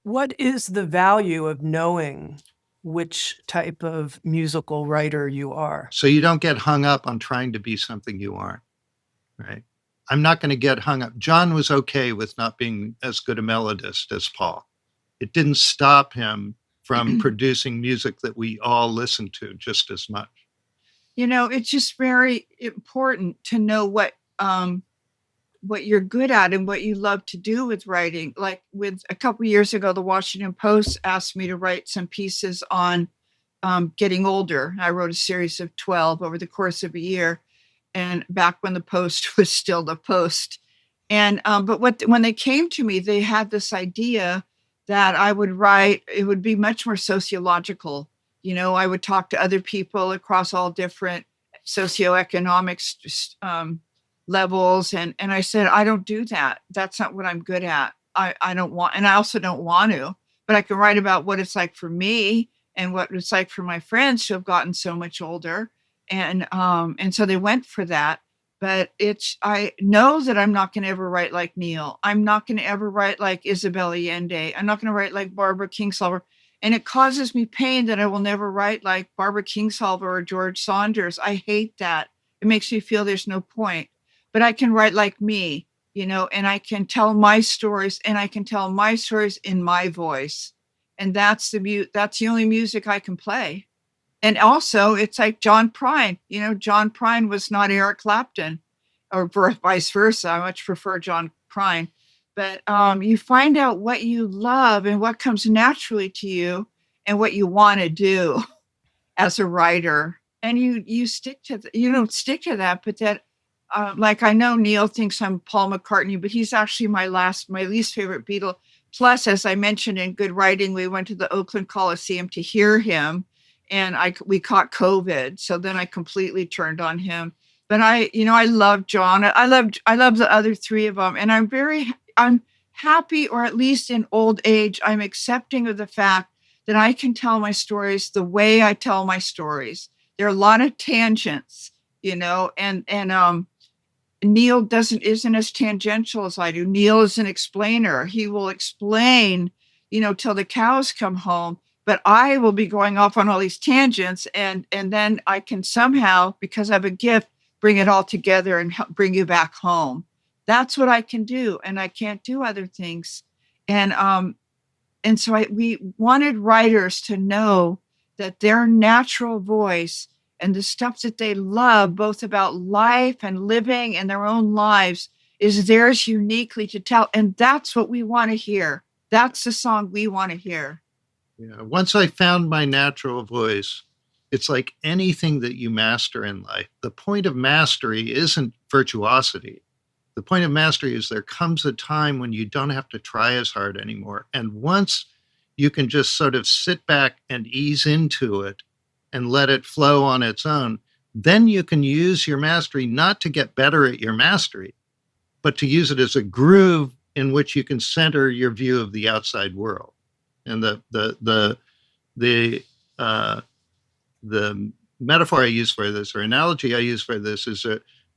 What is the value of knowing which type of musical writer you are? So you don't get hung up on trying to be something you aren't, right? I'm not going to get hung up. John was okay with not being as good a melodist as Paul. It didn't stop him from producing music that we all listen to just as much. It's just very important to know what you're good at and what you love to do with writing. Like with a couple years ago, the Washington Post asked me to write some pieces on getting older. I wrote a series of 12 over the course of a year, and back when the Post was still the Post. And but when they came to me, they had this idea that I would write. It would be much more sociological. I would talk to other people across all different socioeconomic levels, and I said, I don't do that. That's not what I'm good at. I don't want, and I also don't want to. But I can write about what it's like for me and what it's like for my friends who have gotten so much older, and so they went for that. But I know that I'm not going to ever write like Neal. I'm not going to ever write like Isabel Allende. I'm not going to write like Barbara Kingsolver. And it causes me pain that I will never write like Barbara Kingsolver or George Saunders. I hate that. It makes me feel there's no point. But I can write like me, and I can tell my stories, and I can tell my stories in my voice. And that's the only music I can play. And also, it's like John Prine. John Prine was not Eric Clapton, or vice versa. I much prefer John Prine. But you find out what you love and what comes naturally to you and what you want to do as a writer. And you stick to you don't stick to that, but that like I know Neal thinks I'm Paul McCartney, but he's actually my least favorite Beatle. Plus, as I mentioned in Good Writing, we went to the Oakland Coliseum to hear him, and we caught COVID, so then I completely turned on him. But I love John. I love the other three of them, and I'm happy, or at least in old age, I'm accepting of the fact that I can tell my stories the way I tell my stories. There are a lot of tangents, and Neal isn't as tangential as I do. Neal is an explainer. He will explain, till the cows come home. But I will be going off on all these tangents, and then I can somehow, because I have a gift, bring it all together and help bring you back home. That's what I can do, and I can't do other things. And so we wanted writers to know that their natural voice and the stuff that they love, both about life and living and their own lives, is theirs uniquely to tell. And that's what we want to hear. That's the song we want to hear. Yeah. Once I found my natural voice, it's like anything that you master in life. The point of mastery isn't virtuosity. The point of mastery is there comes a time when you don't have to try as hard anymore. And once you can just sort of sit back and ease into it and let it flow on its own, then you can use your mastery not to get better at your mastery, but to use it as a groove in which you can center your view of the outside world. And the metaphor I use for this, or analogy I use for this, is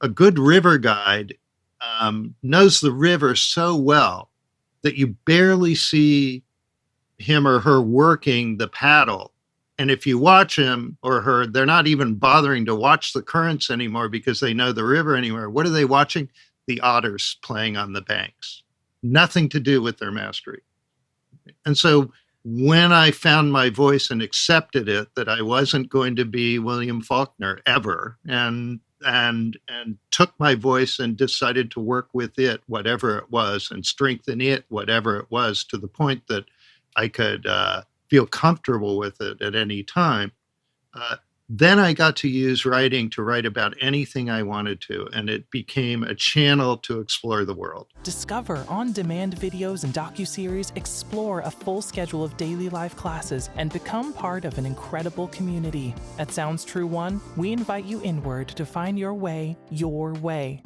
a good river guide knows the river so well that you barely see him or her working the paddle. And if you watch him or her, they're not even bothering to watch the currents anymore because they know the river anymore. What are they watching? The otters playing on the banks. Nothing to do with their mastery. And so when I found my voice and accepted it, that I wasn't going to be William Faulkner ever, and took my voice and decided to work with it, whatever it was, and strengthen it, whatever it was, to the point that I could feel comfortable with it at any time. Then I got to use writing to write about anything I wanted to, and it became a channel to explore the world. Discover on-demand videos and docuseries, explore a full schedule of daily life classes, and become part of an incredible community. At Sounds True One, we invite you inward to find your way, your way.